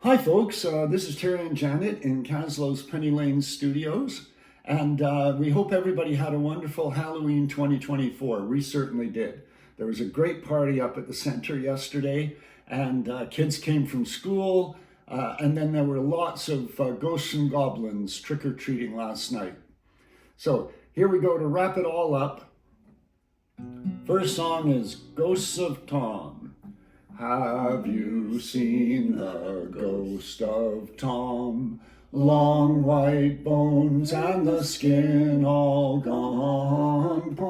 Hi folks, this is Terry and Janet in Caslow's Penny Lane Studios, and we hope everybody had a wonderful Halloween 2024. We certainly did. There was a great party up at the center yesterday, and kids came from school, and then there were lots of ghosts and goblins trick-or-treating last night. So here we go to wrap it all up. First song is Ghosts of Tom. Have you seen the ghost of Tom? Long white bones and the skin all gone. Poor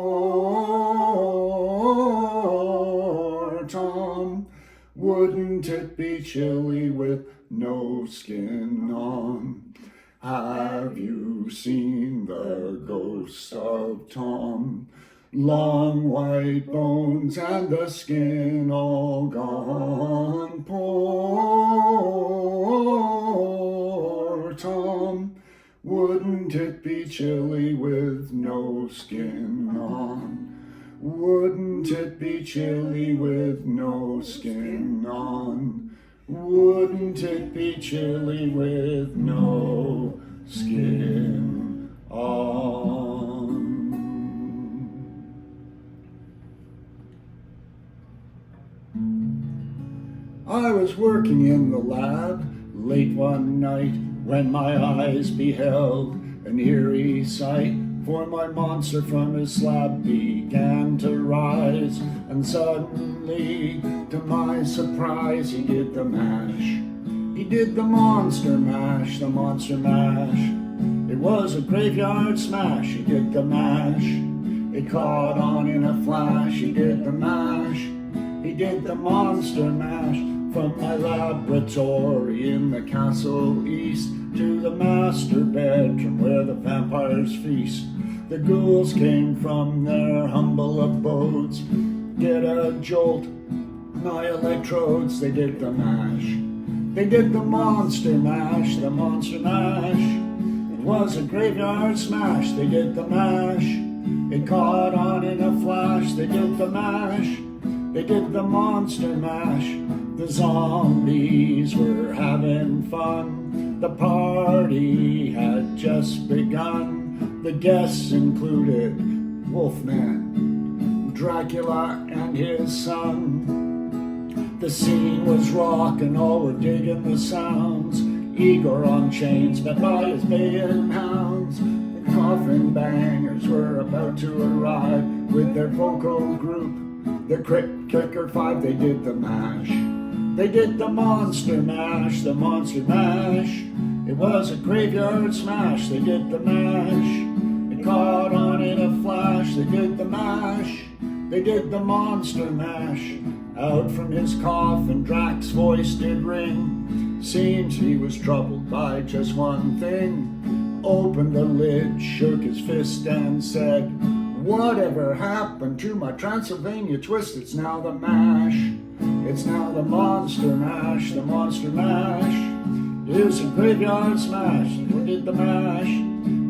Tom, wouldn't it be chilly with no skin on? Have you seen the ghost of Tom? Long white bones and the skin all gone. Poor Tom, wouldn't it be chilly with no skin on? Wouldn't it be chilly with no skin on? Wouldn't it be chilly with no skin on? I was working in the lab late one night when my eyes beheld an eerie sight. For my monster from his slab began to rise, and suddenly, to my surprise, he did the mash. He did the monster mash, the monster mash. It was a graveyard smash, he did the mash. It caught on in a flash, he did the mash. He did the monster mash. From my laboratory in the castle east to the master bedroom where the vampires feast. The ghouls came from their humble abodes. Get a jolt, my electrodes, they did the mash. They did the monster mash, the monster mash. It was a graveyard smash, they did the mash. It caught on in a flash, they did the mash. They did the monster mash. The zombies were having fun. The party had just begun. The guests included Wolfman, Dracula, and his son. The scene was rockin', all were digging the sounds. Igor on chains, met by his baying hounds. The coffin bangers were about to arrive with their vocal group. The Crypt Kicker Five, they did the mash. They did the monster mash, the monster mash. It was a graveyard smash, they did the mash. It caught on in a flash, they did the mash. They did the monster mash. Out from his coffin, Drac's voice did ring. Seems he was troubled by just one thing. Opened the lid, shook his fist and said, "Whatever happened to my Transylvania twist? It's now the mash. It's now the monster mash, the monster mash. It was a graveyard smash, he did the mash.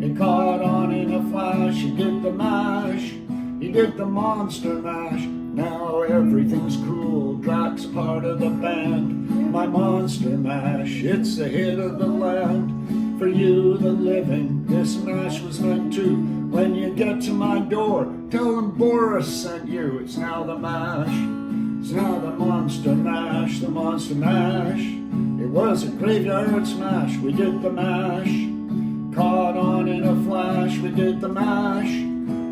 It caught on in a flash, he did the mash. He did the monster mash. Now everything's cool, Drac's part of the band. My monster mash, it's the hit of the land. For you, the living, this mash was meant to. When you get to my door, tell them Boris sent you. It's now the mash. It's now the monster mash, the monster mash. It was a graveyard smash, we did the mash. Caught on in a flash, we did the mash.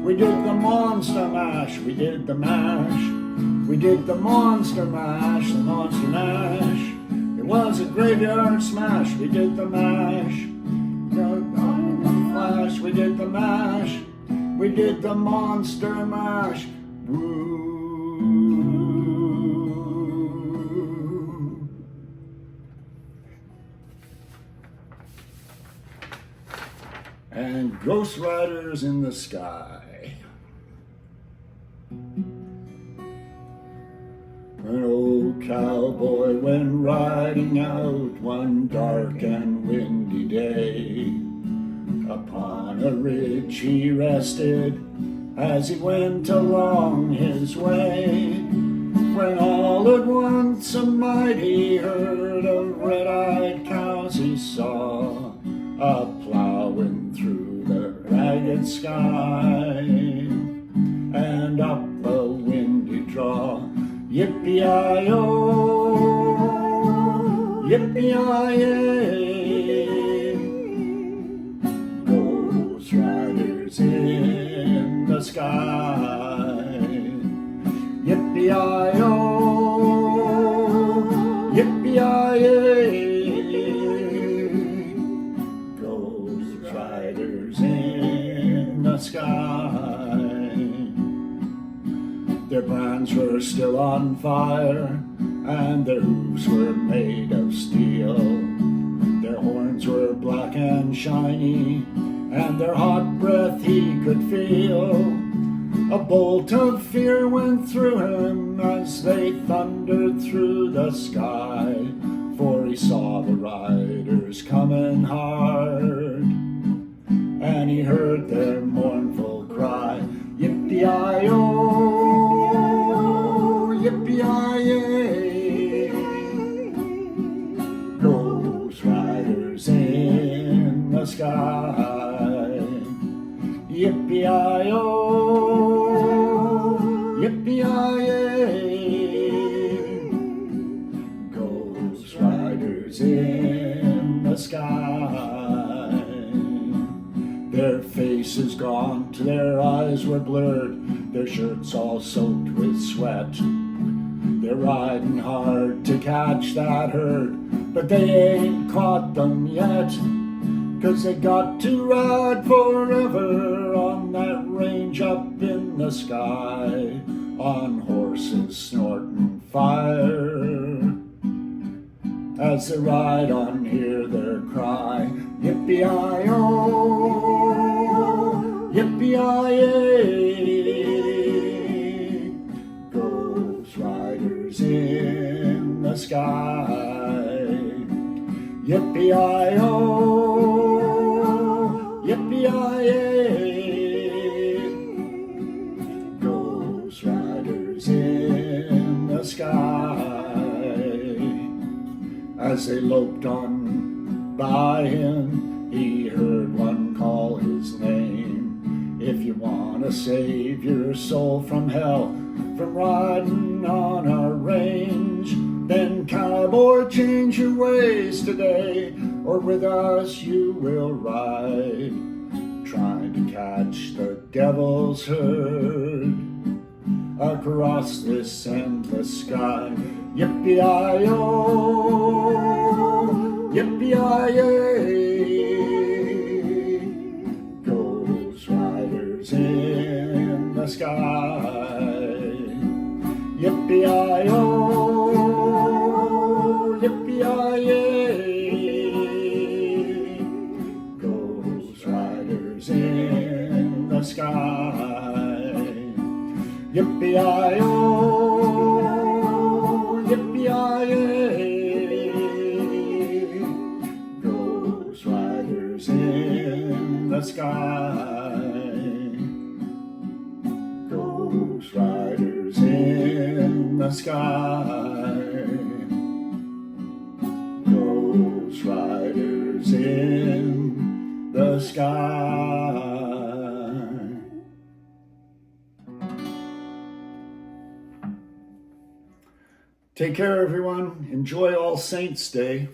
We did the monster mash, we did the mash. We did the monster mash, the monster mash. It was a graveyard smash, we did the mash. Caught on in a flash, we did the mash. We did the monster mash. Woo. And Ghost Riders in the Sky. An old cowboy went riding out one dark and windy day. Upon a ridge he rested as he went along his way. when all at once a mighty herd of red-eyed cows he saw a-plowing through the ragged sky, and up a windy draw. Yippee-i-oh, yippee-i-yay, those riders in the sky. Yippee-i-oh, yippee-i-yay, those riders in the sky. Their brands were still on fire, and their hooves were made of steel. Their horns were black and shiny, and their hot breath he could feel. A bolt of fear went through him as they thundered through the sky, for he saw the riders coming hard, and he heard their mournful cry, yippee-i-oh, yippee-i-yay, those riders in the sky. Yippee-i-oh, yippee-i-yay, those riders in the sky. Their faces gaunt, their eyes were blurred, their shirts all soaked with sweat. They're riding hard to catch that herd, but they ain't caught them yet. 'Cause they got to ride forever on that range up in the sky, on horses snorting fire. As they ride on, hear their cry, yippee-i-oh, yippee-i-yay, those riders in the sky. Yippee-i-oh, yippee-i-yay, those riders in the sky. As they loped on by him, he heard one call his name. If you want to save your soul from hell, from riding on our range, then cowboy, change your ways today, or with us you will ride, trying to catch the devil's herd across this endless sky. Yippee-i-oh, yippee-i-yay, those riders in the sky. Yippee-i-oh, yippee-i-yay, those riders in the sky. Yippee-i-oh, yippee-i-yay, those riders in the sky. Those riders in the sky. Those riders in the sky. Take care, everyone. Enjoy All Saints' Day.